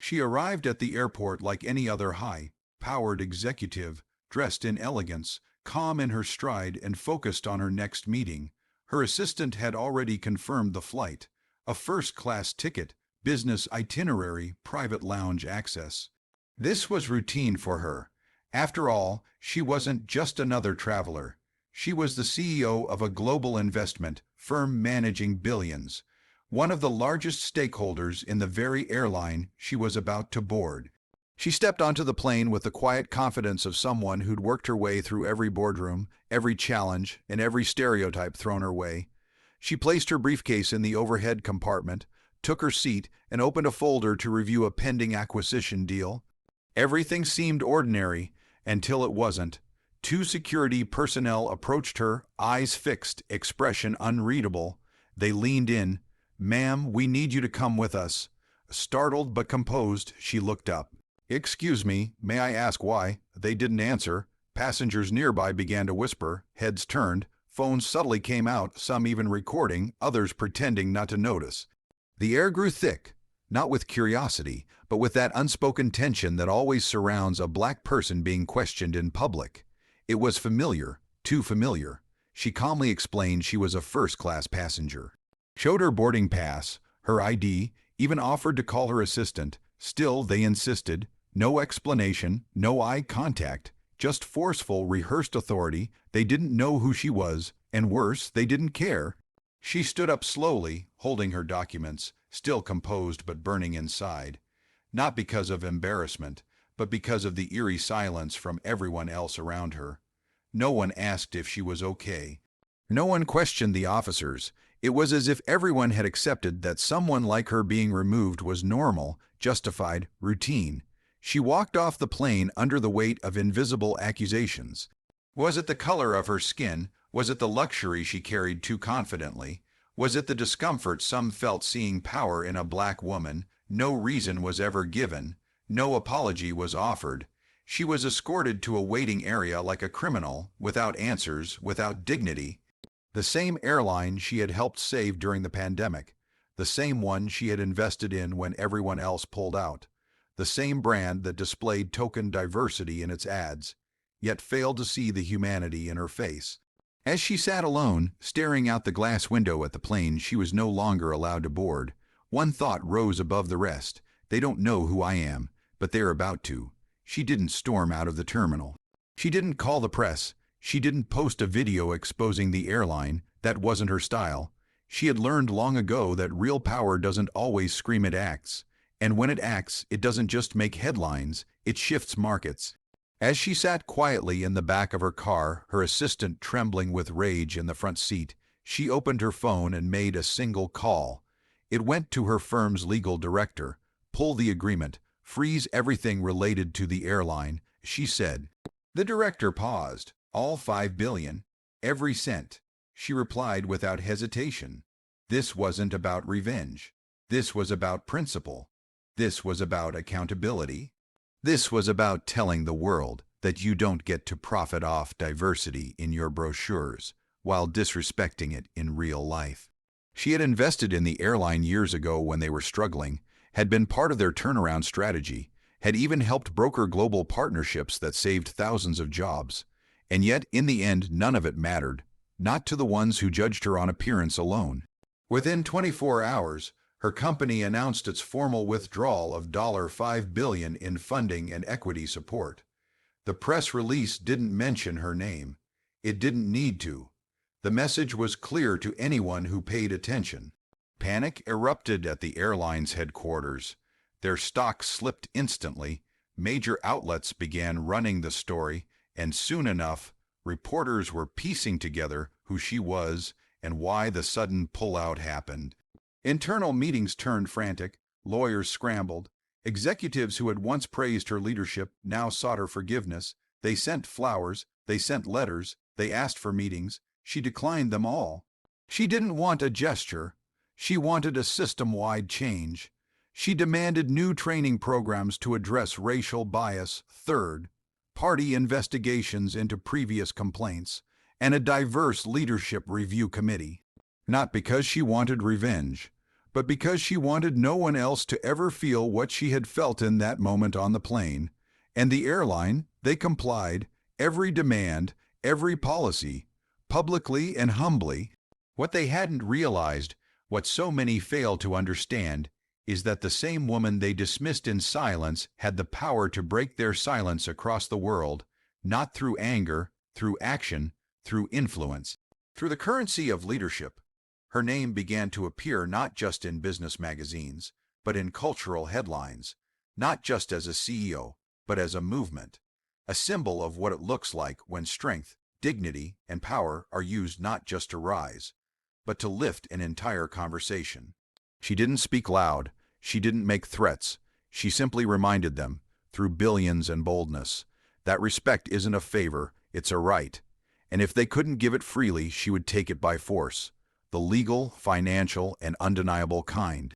She arrived at the airport like any other high-powered executive, dressed in elegance, calm in her stride and focused on her next meeting. Her assistant had already confirmed the flight, a first-class ticket, business itinerary, private lounge access. This was routine for her. After all, she wasn't just another traveler. She was the CEO of a global investment firm managing billions, one of the largest stakeholders in the very airline she was about to board. She stepped onto the plane with the quiet confidence of someone who'd worked her way through every boardroom, every challenge, and every stereotype thrown her way. She placed her briefcase in the overhead compartment, took her seat, and opened a folder to review a pending acquisition deal. Everything seemed ordinary until it wasn't. Two security personnel approached her, eyes fixed, expression unreadable. They leaned in. "Ma'am, we need you to come with us." Startled but composed, she looked up. "Excuse me, may I ask why?" They didn't answer. Passengers nearby began to whisper, heads turned, phones subtly came out, some even recording, others pretending not to notice. The air grew thick, not with curiosity, but with that unspoken tension that always surrounds a black person being questioned in public. It was familiar, too familiar. She calmly explained she was a first-class passenger. Showed her boarding pass, her ID, even offered to call her assistant. Still, they insisted. No explanation, no eye contact, just forceful, rehearsed authority. They didn't know who she was, and worse, they didn't care. She stood up slowly, holding her documents, still composed but burning inside. Not because of embarrassment, but because of the eerie silence from everyone else around her. No one asked if she was okay. No one questioned the officers. It was as if everyone had accepted that someone like her being removed was normal, justified, routine. She walked off the plane under the weight of invisible accusations. Was it the color of her skin? Was it the luxury she carried too confidently? Was it the discomfort some felt seeing power in a black woman? No reason was ever given. No apology was offered. She was escorted to a waiting area like a criminal, without answers, without dignity. The same airline she had helped save during the pandemic. The same one she had invested in when everyone else pulled out. The same brand that displayed token diversity in its ads, yet failed to see the humanity in her face. As she sat alone, staring out the glass window at the plane she was no longer allowed to board, one thought rose above the rest. They don't know who I am, but they're about to. She didn't storm out of the terminal. She didn't call the press. She didn't post a video exposing the airline. That wasn't her style. She had learned long ago that real power doesn't always scream it acts. And when it acts, it doesn't just make headlines, it shifts markets. As she sat quietly in the back of her car, her assistant trembling with rage in the front seat, she opened her phone and made a single call. It went to her firm's legal director. "Pull the agreement. Freeze everything related to the airline," she said. The director paused. "All $5 billion. Every cent." She replied without hesitation. This wasn't about revenge. This was about principle. This was about accountability. This was about telling the world that you don't get to profit off diversity in your brochures while disrespecting it in real life. She had invested in the airline years ago when they were struggling, had been part of their turnaround strategy, had even helped broker global partnerships that saved thousands of jobs. And yet, in the end, none of it mattered, not to the ones who judged her on appearance alone. Within 24 hours, her company announced its formal withdrawal of $5 billion in funding and equity support. The press release didn't mention her name. It didn't need to. The message was clear to anyone who paid attention. Panic erupted at the airline's headquarters. Their stock slipped instantly. Major outlets began running the story, and soon enough, reporters were piecing together who she was and why the sudden pullout happened. Internal meetings turned frantic, lawyers scrambled. Executives who had once praised her leadership now sought her forgiveness. They sent flowers, they sent letters, they asked for meetings. She declined them all. She didn't want a gesture. She wanted a system-wide change. She demanded new training programs to address racial bias, third-party investigations into previous complaints, and a diverse leadership review committee. Not because she wanted revenge, but because she wanted no one else to ever feel what she had felt in that moment on the plane. And the airline, they complied, every demand, every policy, publicly and humbly. What they hadn't realized, what so many failed to understand, is that the same woman they dismissed in silence had the power to break their silence across the world, not through anger, through action, through influence, through the currency of leadership. Her name began to appear not just in business magazines, but in cultural headlines, not just as a CEO, but as a movement, a symbol of what it looks like when strength, dignity, and power are used not just to rise, but to lift an entire conversation. She didn't speak loud, she didn't make threats, she simply reminded them, through billions and boldness, that respect isn't a favor, it's a right. And if they couldn't give it freely, she would take it by force, the legal, financial, and undeniable kind.